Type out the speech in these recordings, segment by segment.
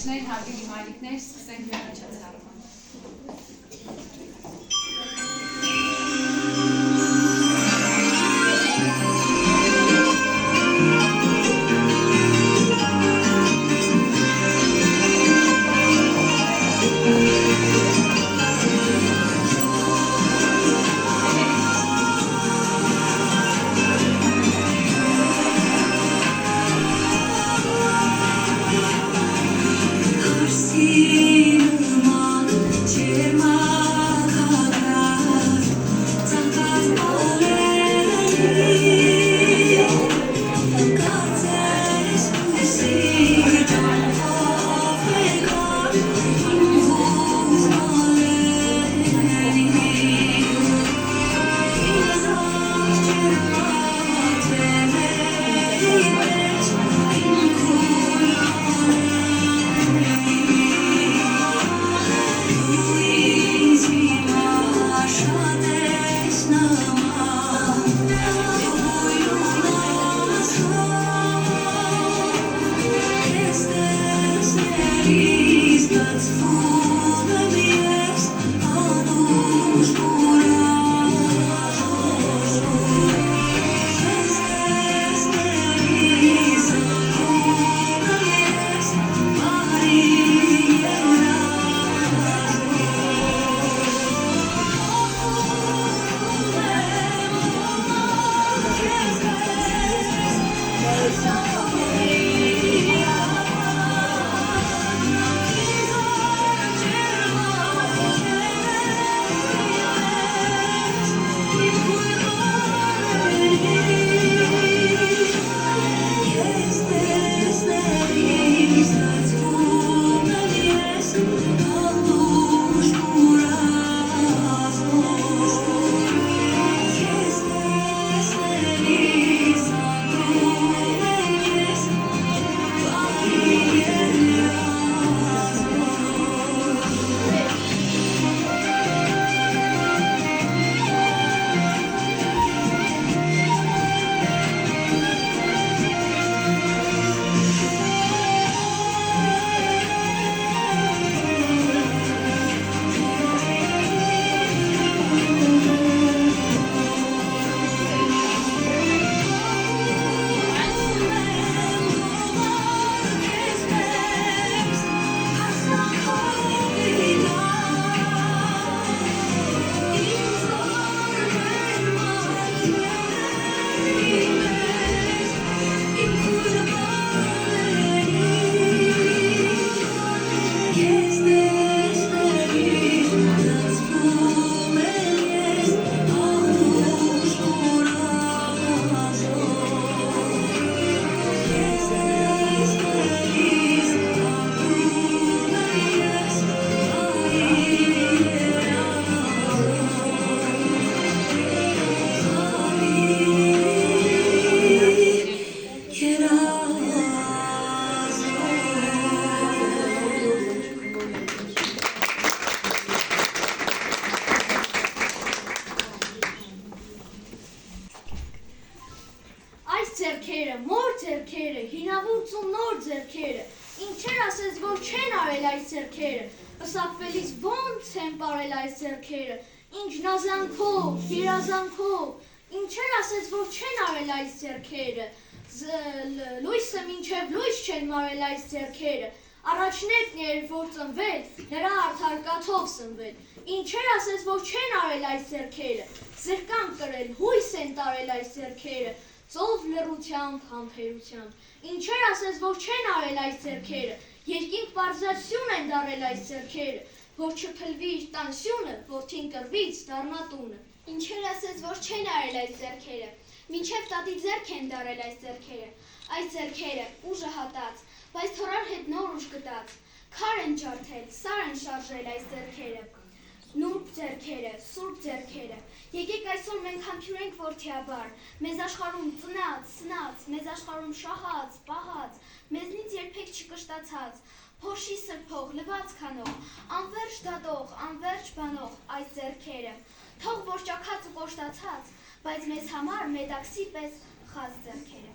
Կանաչներ, հարգելի մայրիկներ, սկսենք վերջած հարվան։ Լույսը մինչև լույս չեն մարել այս ձեռքերը, առաջներն էր, որ ծնվել, նրա արդարկաթով սնվել, ինչեր ասես, որ չեն արել այս ձեռքերը, զրկան կրել, հույս են տարել այս ձեռքերը, ծով լռությամբ, համբերությամբ, ինչեր ասես, որ չեն արել այս ձեռքերը, երկինք պարզացյուն են դարել այս ձեռքերը, որ չփլվի իր տանսյունը, որդին կրվից դառնա տունը։ Ինչեր ասես, որ չեն արել այս ձեռքերը, մինչև տատի ձեռք են դարել այս ձեռքերը, այս ձեռքերը ուժը հատած, բայց թորար հետ նոր ուժ գտած, քար են ջարդել, սար են շարժել այս ձեռքերը, նուրբ ձեռքերը, սուրբ ձեռքերը, եկեք այսօր մենք համբուրենք որդիաբար, մեզ աշխարհում ծնած, սնած, մեզ աշխարհում շահած, պահած, մեզնից երբեք չկշտացած, փոշի սրբող, լվաց քանող, անվերջ դատող, անվերջ բանող այս ձեռքերը, թող որ ճաքած ու կոշտացած, բայց մեզ համար մետաքսի պես խազ ձեռքերը։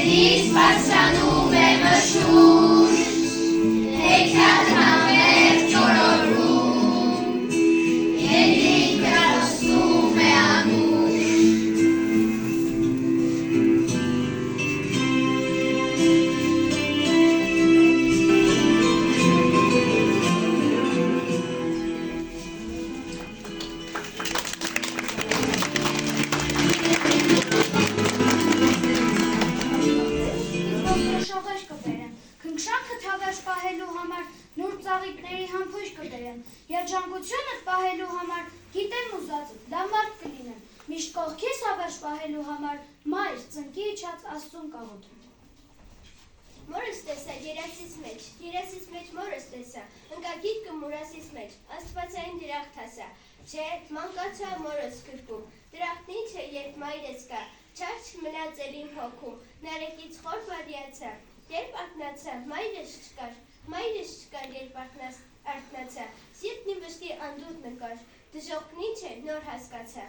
Հետից բարձրանում է մշուշ, հեքիաթ համերգ ճորորում, երգինքը լսում է անուշ։ Շավեր կբերեմ, քնքշանքը թավերջ պահելու համար նոր ծաղիկների համբույր կբերեմ, երջանկությունդ պահելու համար գիտեմ ուզածդ, լավ մարդ կլինեմ, միշտ կողքիս հավերջ պահելու համար մայր ծնկի իջած աստուն կաղոթում։ Մորս տեսա երասիս մեջ մորս տեսա, ընկագիտ կմուրասիս մեջ, աստվածային դրախտ հասա, չէ, մանկացա մորս գրկում, դրախտն ինչ է, երբ մայրս կա, չար չմնաց էլ իմ հոգում, նարեկից խոր բադիացա, երբ ակնացա, մայրս չկար, երբ ակնացա, սիրտն իմ վշտի անդուր նկար, դժողքն ինչ է, նոր հասկացա։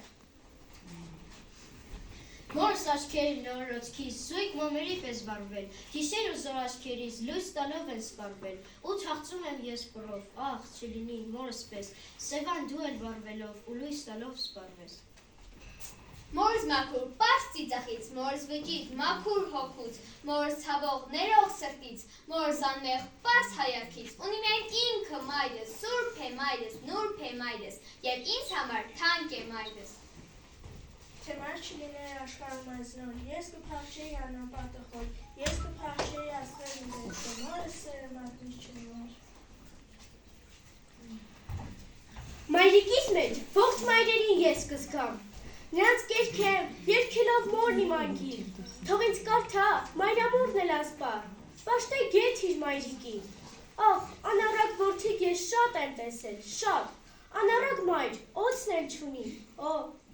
Մորս աչքերի նորոցքիս սույկ մոմերի պես վարվել, գիշեր ու զոր աչքերիս լույս տալով են սպարվել, ու թաղծում եմ ես բռով, աղ, չլինի մորս պես, Սևան դու էլ վարվելով ու լույս տալով սպարվես։ Մորս մաքուր պարզ ծիծաղից, մորս վճիտ մաքուր հոգուց, մորս ցավող ներող սրտից, մորս անմեղ պարզ հայացքից, ունի միայն ինքը մայրս, սուրբ է մայրս, նուրբ է մայրս, եւ ինձ համար թանկ է մայրս։ Չմար չլիներ աշխարհում այս նոր, ես կփախչեի անապատը խոր, ես կփախչեի աստղերի մեջ, մորս սերը մատնից չլիներ։ Մայրիկիս մեջ ողջ մայրերին ես կզգամ, նրանց կերքեմ, երկելով մորն իմ անգին, թող ինձ կարդա, մայրամորն էլ ասպար, պաշտե գետ իր մայրիկին, աղ, անառակ որդիկ ես շատ եմ տեսել, շատ, անառակ մայր, օծն էլ չունի,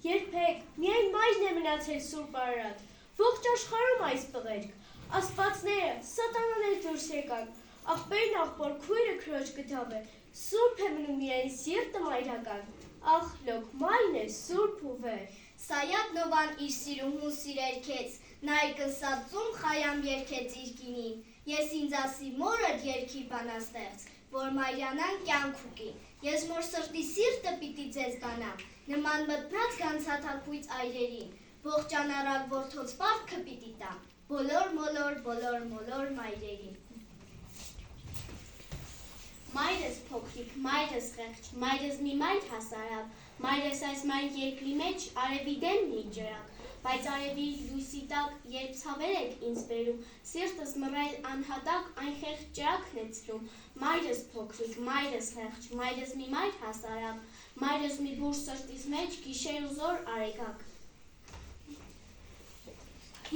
երբեք, միայն մայրն է մնացել սուրբ Արարատ, ողջ աշխարհում այս պղերք, աստվածները, սատանան էլ դուրս եկան, աղբերն աղբոր քույրը քրոջ գտավ է, սուրբ է մնում միայն սիրտը մայրական, աղ լոք մայն է սուրբ ու վեր։ Սայատնովան իր սիրուհու սիրեր քեզ, նայկը սածում խայամ երկեց իր կինին, ես ինձ ասի մորդ երկի բանաստեղծ, որ մայրանան կյանք ուկի, ես մոր սրտի սիրտը պիտի ձեզ գանամ, նման մտնած գանցաթակույց այրերին, ողջ անառակ որդոց պարտքը պիտի տամ, բոլոր մայրերին։ Մայրս փոքրիկ, մայրս խեղճ, մայրս մի մայր հասարակ, մայրս այս մայր երկրի մեջ արևի դեմն մի ջրակ, բայց արևի լույսի տակ, երբ ցավեր եք ինձ բերում, սիրտս մռայլ անհատակ այն խեղճ ջրակն է ցրում, մայրս փոքրիկ, մայրս խեղճ, մայրս մի մայր հասարակ, մայրս մի բուր սրտիս մեջ գիշեր ու զոր արեգակ։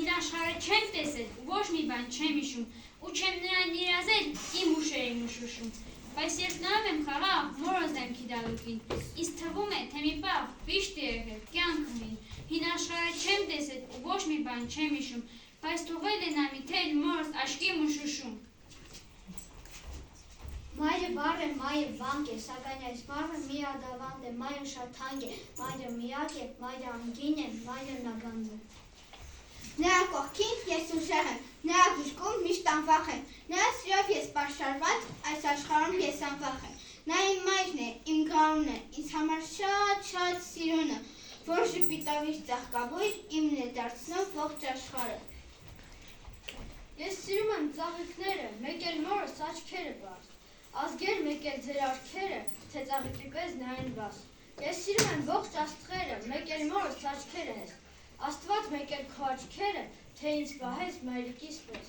Իր աշխարհը չեմ տեսել, ոչ մի բան չեմ հիշում, ու չեմ նրան երազել, իմ ուշերին ուշուշում, բայց երբ նայում եմ խաղաղ, մորոս դեմքի դալուկին, ինձ թվում է, թե մի պահ վիշտ է եղել, կյանք ունի, հին աշխարհը չեմ տեսել, ու ոչ մի բան չեմ հիշում, բայց թողել է նա մի թել մորոս աշկիմ ու շուշում։ Մայրը բառ է, մայրը վանք է, սակայն այս բառը մի ադավանդ է, մայրը շատ թանկ է, մայրը միակ է, մայրը անգին է, մայրը նագանձ է։ Նրա կողքին ես ուժեղ եմ, նրա գիրկում միշտ անվախ եմ, նրա սիրով ես պաշարված, այս աշխարհում ես անվախ եմ, նա իմ մայրն է, իմ գարունն է, ինձ համար շատ սիրունը, որ ժպիտովից ծաղկաբույր իմն է դարձնով ողջ աշխարհը։ Ես սիրում եմ ծաղիկները, մեկ էլ մորս աչքերը բաց, ազգեր մեկ էլ ձեր աչքերը, թե ծաղիկի պես նայեն բաց, ես սիրում եմ ողջ աստղերը, մեկ էլ մորս աչքերը ես, Աստված մեկ էլ քո աչքերը, թե ինձ պահես մայրիկիս պես։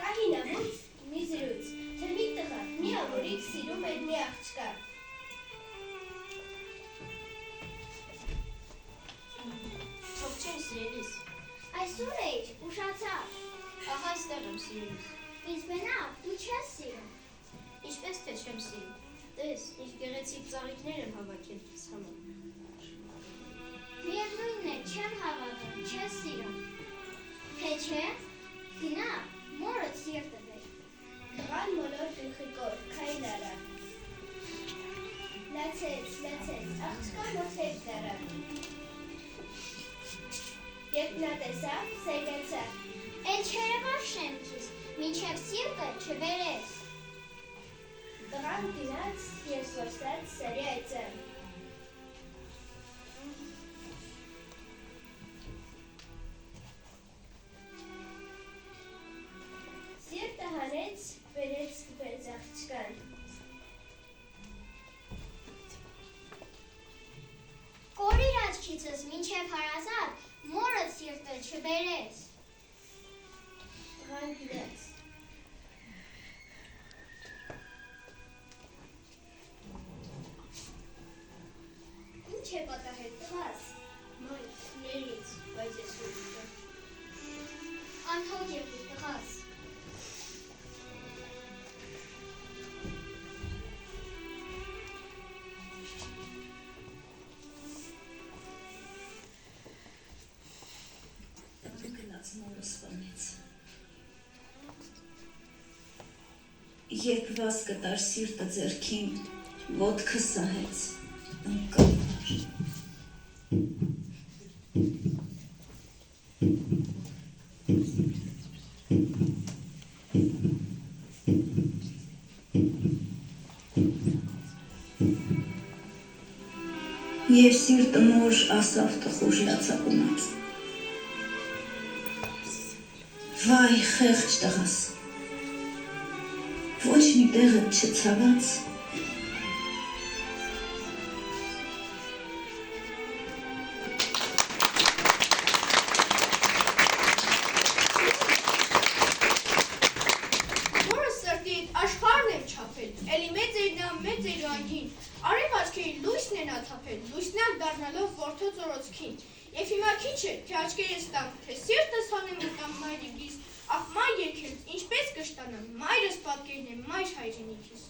Կահինավուց, մի զրույց, թե մի տղա, մի ավորիկ սիրում էր մի աղջկա։ Թող չեմ սիրելիս, Այսօր էիր, ուշացավ, ահա այստեղ եմ սիրելիս, ինձ մենակ, դու չես սիրում։ ինչպես թե չեմ սիրում, տես, ինչ գեղեցիկ ծաղիկներ եմ հավաքել քեզ համար։ Միևնույնն է, չեմ հավատում, չես սիրում։ Թե չէ, գնա, մորդ աղջկան մոթեց դեռը։ Երբ նա տեսավ, սեգեցավ։ Էլ չերևար շեմքիս, մինչև սիրտը չբերես։ Տղան դիրած և սորսած սերի այծը։ Սիրտը հանեց, բերեց կպեց աղջկան։ Կորիր աչքիցս մինչև հարազատ, մորդ սիրտը չբերես։ Տղան դիրած։ Ինչ է պատահել տղաս։ Մայր, ներից, բայց ես ուժը։ Անհոգ եղի տղաս։ Գնաց մորս սպանեց։ Երբ վազ կտար սիրտը ձեռքին, ոտքը սահեց, ընկավ։ Եվ սիրտը մոր ասավ տխուր լացակունած։ Վայ, խեղճ տղաս, ոչ մի տեղդ չցաված։ Մորս սրտի հետ աշխարհն եմ չափել, էլի մեծ էր նա, մեծ էր անգին, արև աչքերի լույսն են աթափել, լույսնակ դառնալով որդո ծորոցքին, և հիմա քիչ է, թե աչքերս տամ, թե սիրտս հանեմ ու տամ մայրիկիս, ախ մայր երկրից, ինչպես կշտանամ, մայրս պատկերն է, մայր հայրենիքիս։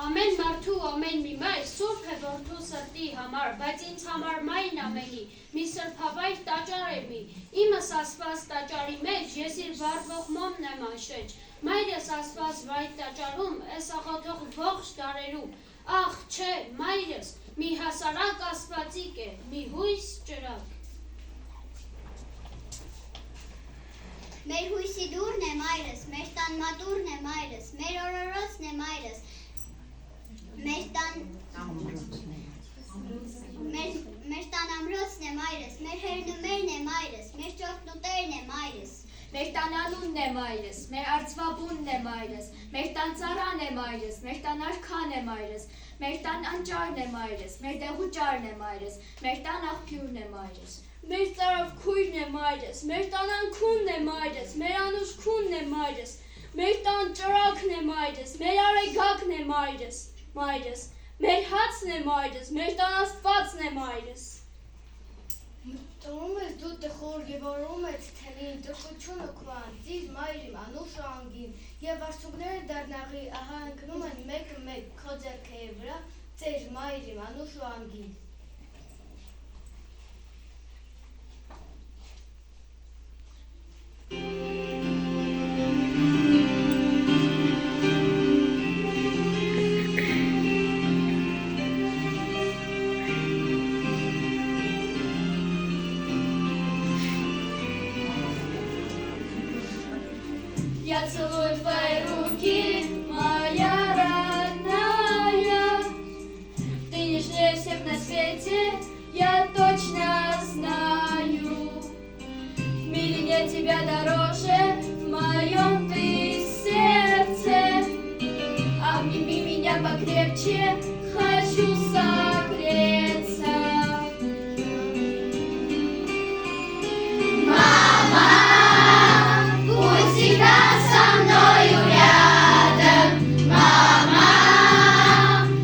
Ամեն մարդու ամեն մի մայր սուրբ է որդու սրտի համար, բայց ինձ համար մայրն ամենի, մի սրբավայր տաճար է մի, իմս ասված տաճարի մեջ, ես իր վառվող մոմն եմ անշեջ, մայրս ասված վայր տաճարում, ես աղոթող ողջ դարերում, ախ չէ, մայրս, մի հասարակ աստվածիկ է, մի հույս ճրակ։ Մեր հույսի դուրն է մայրս, մեր տան մատուրն է մայրս, մեր օրորոցն է մայրս, մեր տան ամրոցն է մայրս, մեր հերնումերն է մայրս, մեր ճորտնուտերն է մայրս։ Մեր տան անունն է մայրս, մեր արծվաբունն է մայրս, մեր տան ծառան է մայրս, մեր տան արքան է մայրս, մեր տան անճարն է մայրս, մեր դեղուճարն է մայրս, մեր տան աղբյուրն է մայրս։ Մեր ծարավ քույրն է մայրս, մեր տան անքունն է մայրս, մեր անուշ քունն է մայրս, մեր տան ճրակն է մայրս, մեր արեգակն է մայրս, մեր հացն է մայրս, մեր տան աստվածն է մայրս։ Տոնում ես դու տխոր և օրում ես թելին, տխությունը քվան, ծիզ մայրիմ, անուշ անգին, և արցուկները դարնաղի, ահա ընկնում են մեկը մեկ, քո ձեռքերի վրա, ծեր մայրիմ, անուշ անգին։ Я целую твои руки, моя родная. Ты нежнее всех на свете, я точно знаю. В мире нет тебя дороже, в моем ты сердце. Обними меня покрепче, хочу согреться. Будь всегда со мною рядом, мама,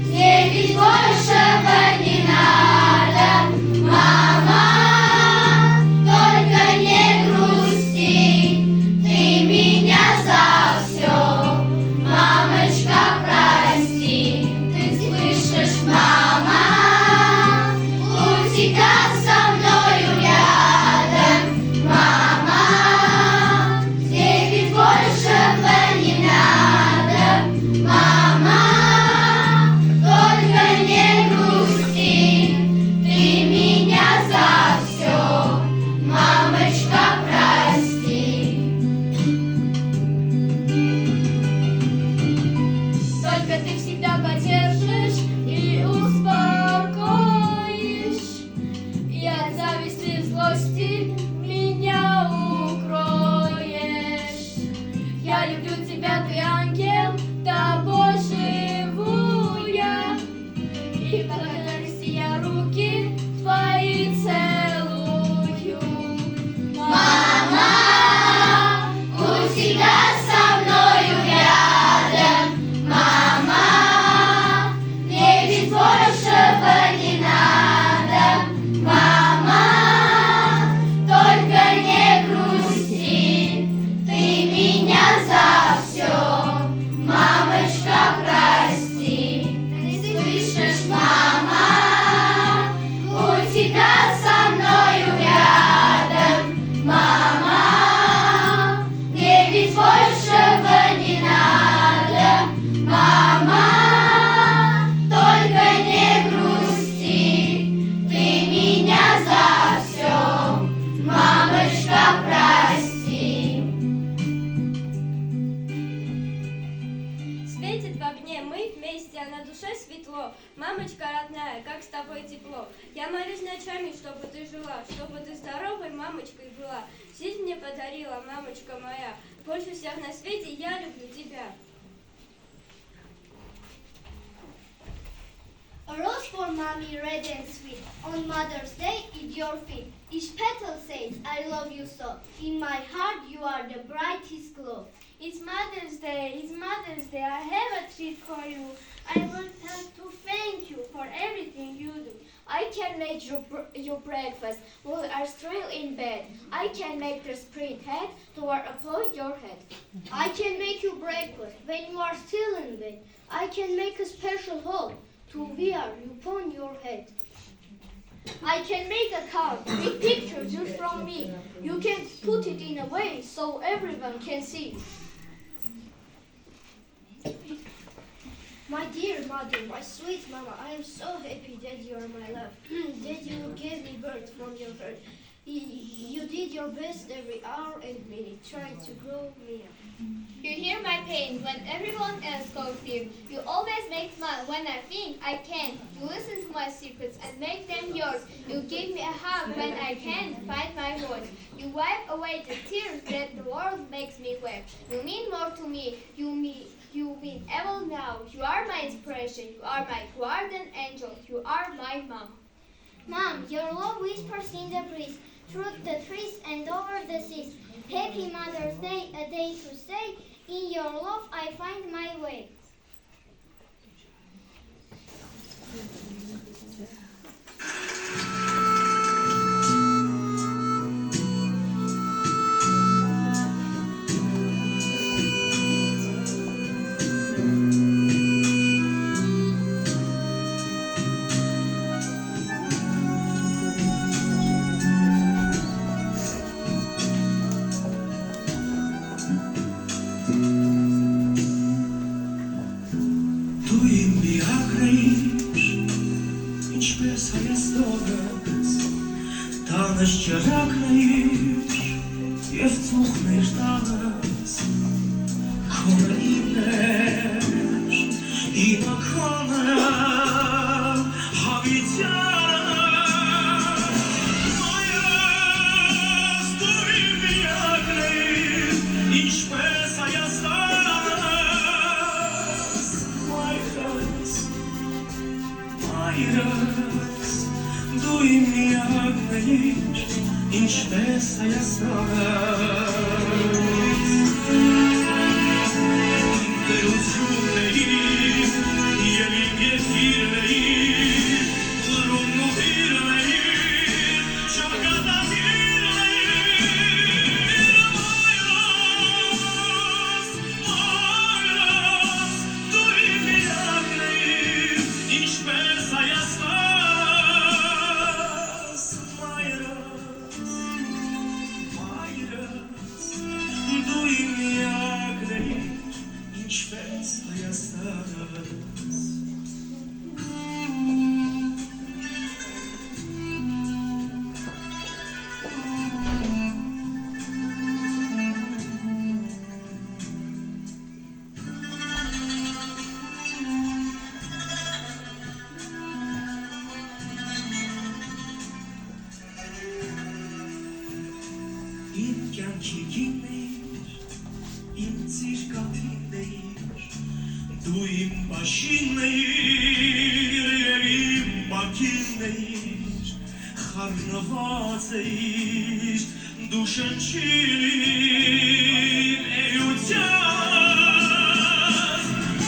мне ведь большего не надо, мама, только не грусти, душе светло. Мамочка родная, как с тобой тепло. Я молюсь ночами, чтобы ты жила, чтобы ты здоровой мамочкой была. Жизнь мне подарила мамочка моя. Больше всех на свете я люблю тебя. A rose for mommy, red and sweet. On Mother's Day, at your feet. Each petal says, I love you so. In my heart, you are the brightest glow. It's Mother's Day, it's Mother's Day. I have a treat for you. I want to thank you for everything you do. I can make your breakfast while you are still in bed. I can make the spring head to wear upon your head. I can make you breakfast when you are still in bed. I can make a special hole to wear upon your head. I can make a card with pictures just from me. You can put it in a way so everyone can see. My dear mother, my sweet mama, I am so happy that you are my love, that you gave me birth from your heart. You did your best every hour and minute, trying to grow me up. You hear my pain when everyone else goes deep. You always make smile when I think I can. You listen to my secrets and make them yours. You give me a hug when I can't find my voice. You wipe away the tears that the world makes me weep. You mean more to me. You mean evil now. You are my inspiration. You are my guardian angel. You are my mom. Mom, your love whispers in the breeze, through the trees and over the seas. Happy Mother's Day, a day to say, in your love I find my way. Շրջակնեիր և ծուխներ տանս Քոնը իմներ, իմը քոնը հավիտյանը Մայրս դու իմ միակնեիր, ինչպես Հայաստանս Մայրս դու իմ միակնեիր ինչպես Հայաստանս Իմ տերությունն էիր և իմ երկիրն էիր լռումն ու հիրն էիր ճակատագիրն էիր Մայրս դու իմ միակն էիր ինչպես Հայաստանս Դու իմ միակն էիր, ինչպես Հայաստանս Իմ կյանքի գինն էիր, իմ ծիրկաթինն էիր, դու իմ բաշինն էիր և իմ բակինն էիր, խառնված էիր, դու շնչիր էյության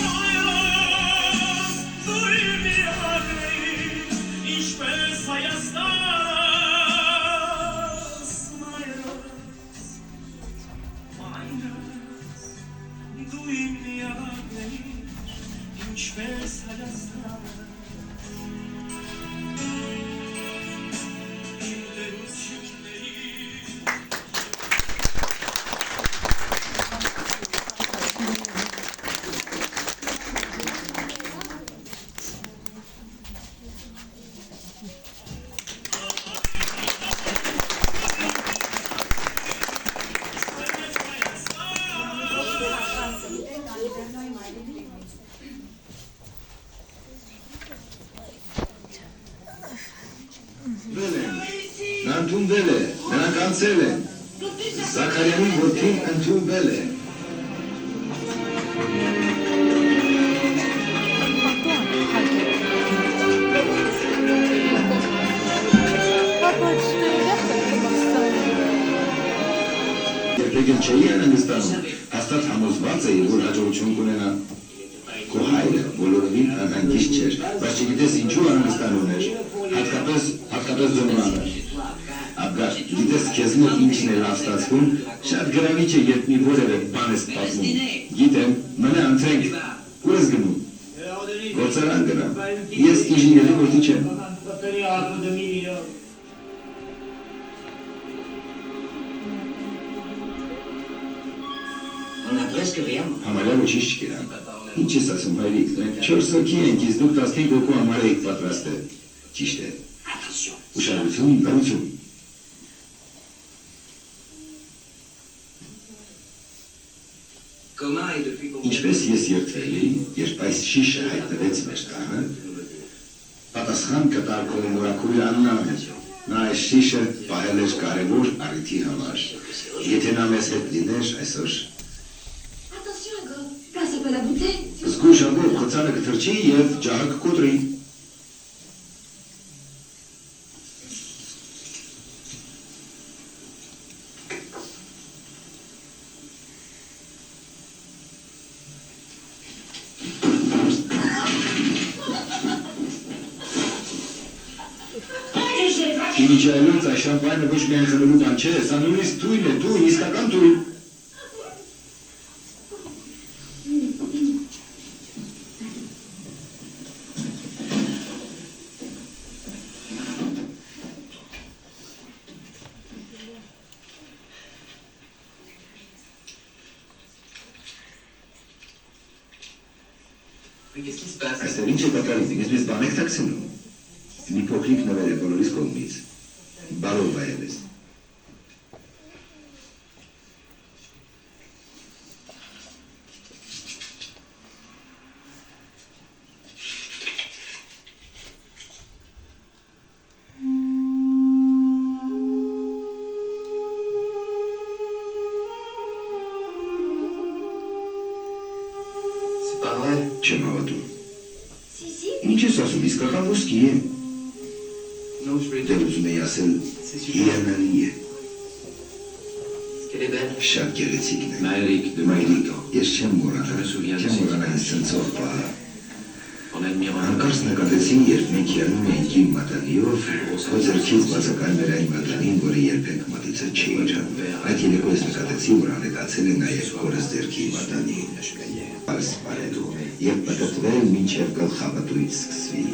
Մայրս դու իմ միակն էիր, ինչպես Հայաստանս Դու իմ միակն էիր, ինչպես Հայաստանը Իմ տերությունն էիր ընդունվել է, նրանք անցել են։ Զաքարյանի որդին ընդունվել է։ Երբեք չէի անհանգստանում, հաստատ համոզված էի, որ հաջողություն կունենա։ Քո հայրը բոլորովին անհանգիստ չէր, բայց չգիտես ինչու անհանգստանում էր, հատկապես ձմռանը։ Աբգար, գիտես քեզ մոտ ինչն է լավ ստացվում, շատ գրավիչ է, երբ մի որևէ բան ես պատմում։ Գիտեմ, մնա ընտրենք, ուր ես գնում։ Գործարան գնամ, ես ինժեների որդի չեմ։ Համարյա ոչինչ չկերան։ Ինչ ես ասում, հայրիկ, մենք 4 հոգի ենք, իսկ դուք 15 հոգու համար եք պատրաստել։ Ճիշտ է։ Ուշադրություն, լռություն։ Ինչպես ես երդվելի, երբ այս շիշը հայտնվեց մեր տանը, պատասխան կտար քո մորաքույր Աննան։ Նա այս շիշը պահել էր կարևոր առիթի համար։ Եթե նա մեզ հետ լիներ այսօր, զգույշ անգով խցանը կթրջի և ջահը կկոտրի։ Ինչի այլոց այս շամպայնը ոչ միայն խմելու բան չէ, սա նույնիսկ թույն է, թույն, իսկական թույն։ Այստեղ ինչ է կատարում, ինձպես բան եք տաքսենում։ Մի փոքրիկ նվեր է բոլորիս կողմից, բարով վայելես։ Չեմ հավատում։ Ինչ ես ասում, իսկական ոսկի է։ Դե ուզում էի ասել, հիանալի է։ Շատ գեղեցիկն է։ Մայրիկ, ես չեմ մոռանա ինձ ցնցող պահը։ Հանկարծ նկատեցի, երբ մենք ելնում էինք իմ մատանիով, քո ձեռքից բացակայում էր այն մատանին, որը երբեք մատիցը չէիր։ Այդ երեկո ես նկատեցի, որ անհետացել է նաև քորս ձեռքի մատանին։ Այս բարելու, երբ պտտվել մինչև գլխապտույց սկսվի։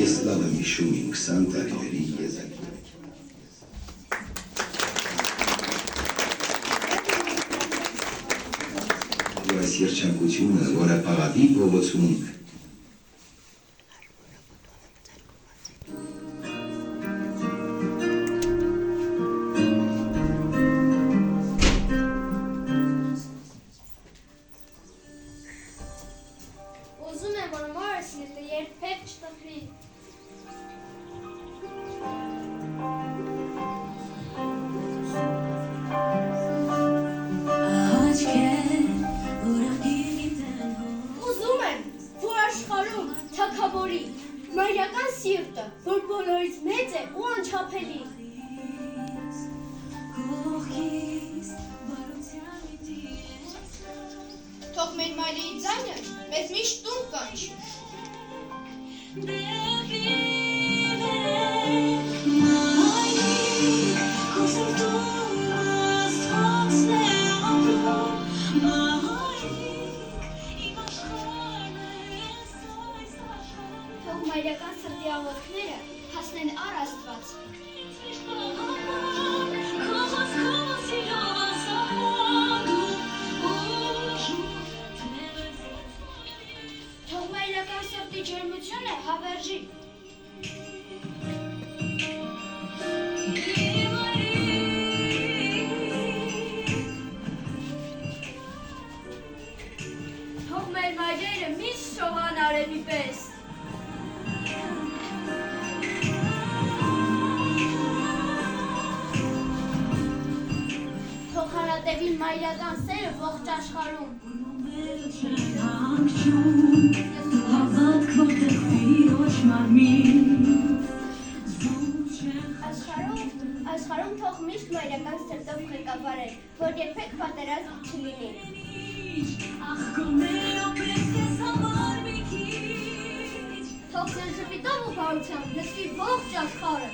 Ես լավ եմ հիշում իմ 20 տարիների եզակին։ Որ այս երջանկությունը, որը պաղատի փողոցում Ուզում եմ, որ մորս սիրտը երբեք չտխրի։ Ուզում եմ, որ աշխարհում թագավորի մայրական սիրտը, որ բոլորից մեծ է ու անչափելի։ Թող մեր մայրերի ձայնը մեզ միշտ տուն կանչի։ Թող մայրական սրտի աղոթքները հասնեն առ Աստված։ բեմի պես։ Թող հարատևի մայրական սերը ողջ աշխարհում։ Աշխարհում թող միշտ մայրական սրտով ղեկավարեր, որ երբեք պատերազմ չլինի։ Թող ձեր ժպիտով ու բարությամբ լսվի ողջ աշխարհը։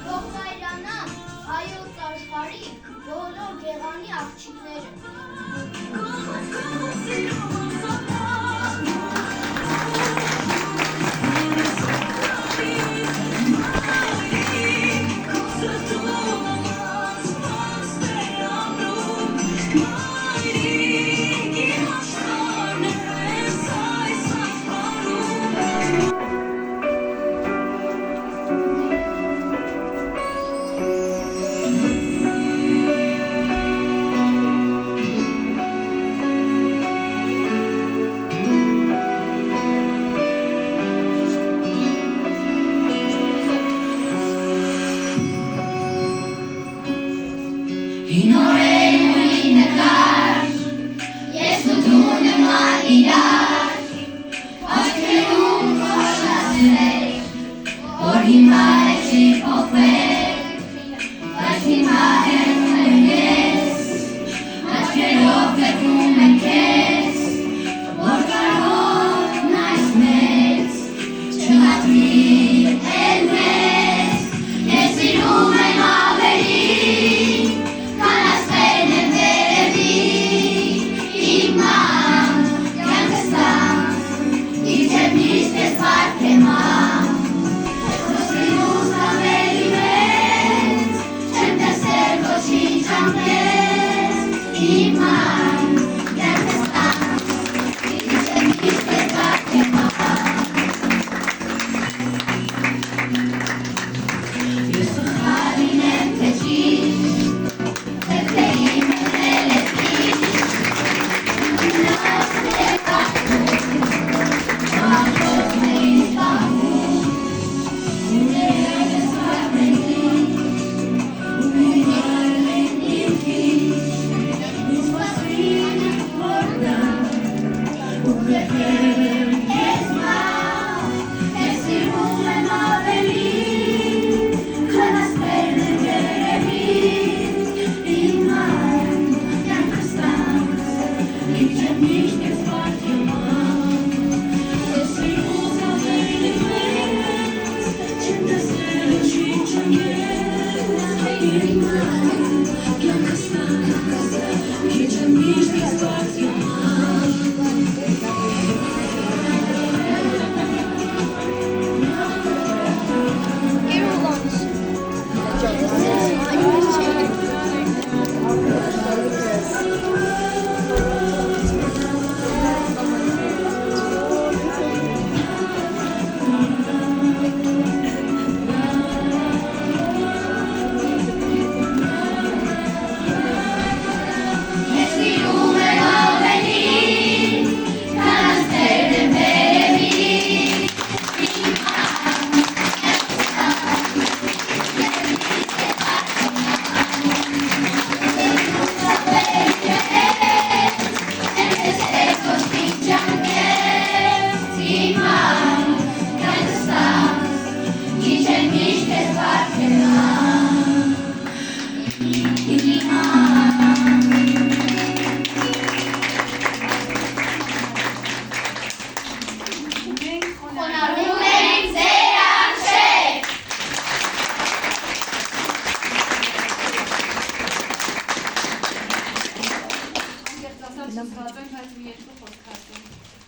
Թող մայրանա հայոց աշխարհի բոլոր գեղանի աղջիկները։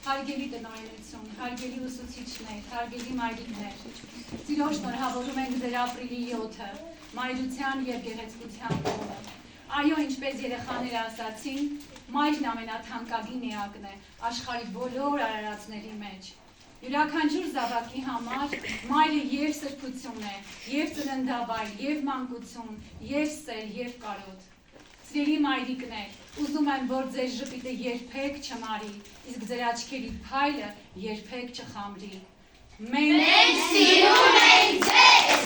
Հարգելի տնօրենություն, հարգելի ուսուցիչներ, հարգելի մայրիկներ, Սիրով շնորհավորում ենք ձեր ապրիլի 7-ը, մայրության և գեղեցկության օրը։ Այո, ինչպես երեխաները ասացին, մայրն ամենաթանկագին էակն է աշխարհի բոլոր արարածների մեջ։ Յուրաքանչյուր զավակի համար մայրը և սրբություն է, և ծննդավայր, և մանկություն, և սեր, և կարոտ։ Սիրելի մայրիկներ, ուզում եմ, որ ձեր ժպիտը երբեք չմարի, իսկ ձեր աչքերի փայլը երբեք չխամրի։ Մենք սիրում ենք ձեզ։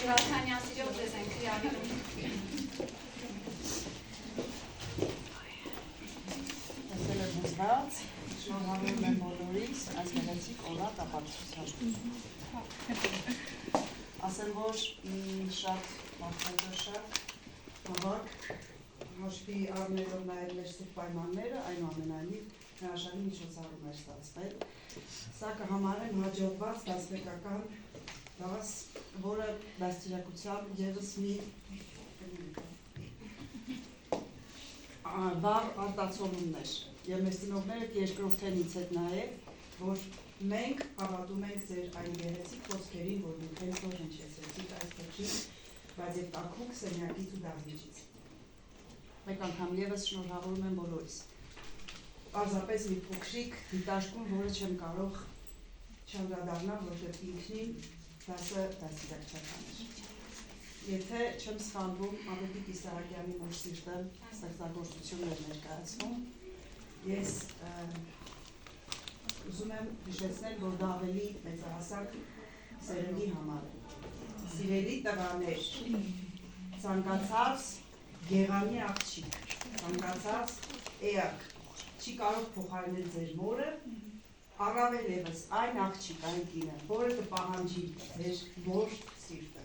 Ռաթանյան, սիրով ձեզ ենք հրավիրում։ Ասել եմ հզված, շնորհավորում եմ բոլորիս այս գեղեցիկ օրվա կապակցությամբ։ Ասեմ, որ շատ մարդաշատ, հավաք, հաշվի առնելով նաև մեր սուրբ պայմանները, այնուամենայնիվ հրաշալի միջոցառում էր ստացվել։ Սա կհամարեմ հաջողված դասբեկական դաս, որը դաստիարակությամբ ևս մի վառ արտացոլումն էր։ Եվ մեր ծնողները երկրորդենից հետ նաև, որ մենք հավատում ենք ձեր այն գեղեցիկ խոսքերին, որ դուք հենց որ հնչեցրեցիք այս փոքրիկ, բայց եւ տաքուկ սենյակից ու դահլիճից։ Մեկ անգամ ևս շնորհավորում եմ բոլորիս։ Պարզապես մի փոքրիկ դիտարկում, որը չեմ կարող չանդրադառնալ, որովհետեւ ինքնին դասը դաստիարակչական էր։ Եթե չեմ սխալվում, Ավետիք Իսահակյանի մոր սիրտը ստեղծագործությունն էր ներկայացնում, ես ուզում եմ հիշեցնել, որ դա ավելի մեծահասակ սերնդի համար է։ Սիրելի տղաներ, ցանկացած գեղանի աղջիկ, ցանկացած էակ չի կարող փոխարինել ձեր մորը, առավել ևս այն աղջիկ, այն կինը, որը կպահանջի ձեր մոր սիրտը։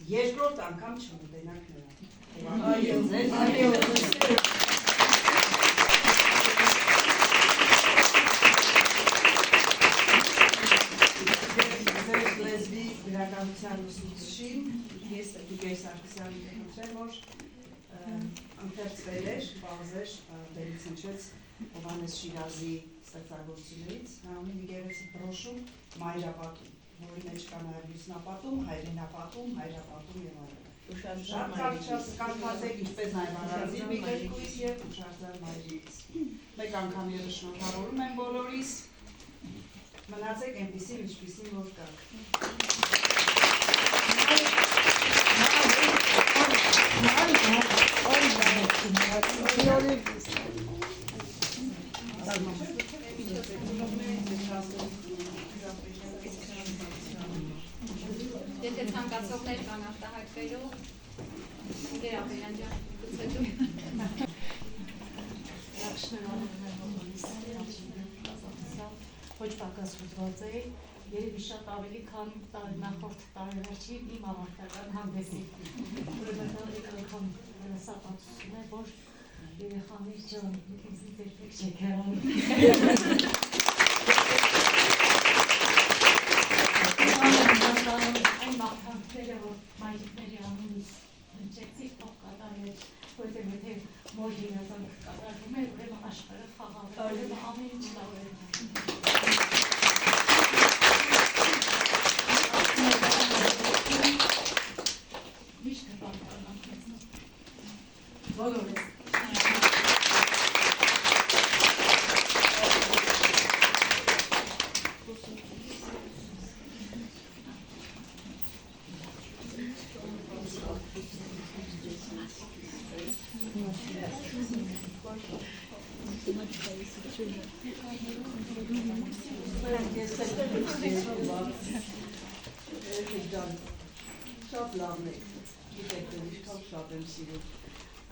Երկրորդ անգամ չմոտենաք նրան։ Այո, ձեզ լեզվի գրականության ուսուցչին, ես Տիկեր Սարգսյանի խնդրեմ, որ ընթերցվել էր, բազեր դերից հնչեց Հովհաննես Շիրազի ստեղծագործություններից, նա ունի մի գեղեցիկ բրոշում մայրապատում, որի մեջ կա նաև լուսնապատում, հայրենապատում, հայրապատում եւ այլն։ Շատ կարծացեք, ինչպես նաև առանձին մի գրքույս եւ ուշարձան մայրիկից։ Մեկ անգամ ևս շնորհավորում եմ բոլորիս։ Մնացեք այնպիսին, ինչպիսին որ կաք։ Եթե ցանկացողներ կան արտահայտվելու, Գեր Աբելյան ջան, գուցե։ Շնորհավորում եմ բոլորիս, ոչ պակաս ուզված էի, երևի շատ ավելի քան նախորդ տարեվերջի իմ ավարտական հանդեսի, որովհետև անգամ սա պատասխանում է, որ երեխաներ ջան, ինձ երբեք չեք հեռանում։ Այն մարդկանցները, որ մայրիկների անունից հնչեցիք թող կատարել, որտեղ եթե մոր երազանք կատարվում է, ուրեմն աշխարհը խաղաղ է, ուրեմն ամեն ինչ լավ է։ Միշտ կպարտանանք մեզ։ Բոլորս։ Շատ լավն եք, գիտեք, ինչքան շատ եմ սիրում։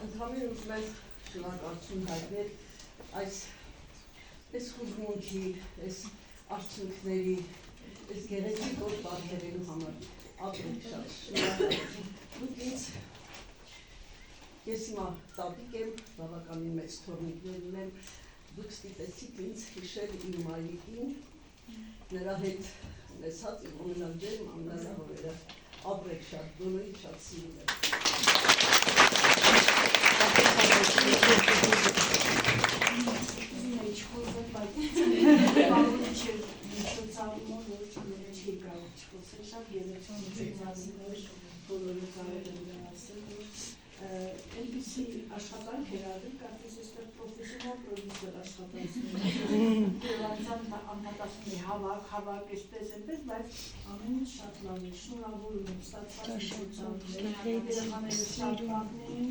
Ընդհանուր ուզում եմ շնորհակալություն հայտնել այս խուզմունքի, այս արդյունքների, այս գեղեցիկ օր պատկերելու համար։ Ապրեք շատ շնորհակալ։ Դուք ինձ ես հիմա տատիկ եմ, բավականին մեծ թորնիկներ ունեմ, դուք ստիպեցիք ինձ հիշել իմ մայրիկին, նրա հետ ունեցած իմ ամենաջերմ ամենալավերը, ապրեք շատ, բոլորին շատ սիրում եմ։ Ինչ խոսել, բայց միջոցառումով ոչ չի կարող չխոսել, շատ երեխան միջոցառումներ բոլորը եմ ասել, որ այնպիսի աշխատանք էր արել, կարծես այստեղ պրոֆեսիոնալ պրոդյուսեր աշխատանքներ եւ անհատացնում է հավաք, այսպես, բայց ամենից շատ լավ է, շնորհավորում եմ ստացված միջոցառումներ, երեխաները շատ պատն էին,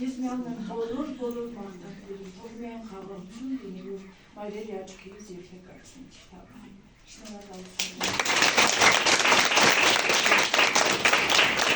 ես միանում եմ բոլոր մարդկանցներին, թող միայն խաղաղություն լինի, որ մայրերի աչքերից երբեք չթափվի։ Շնորհակալություն։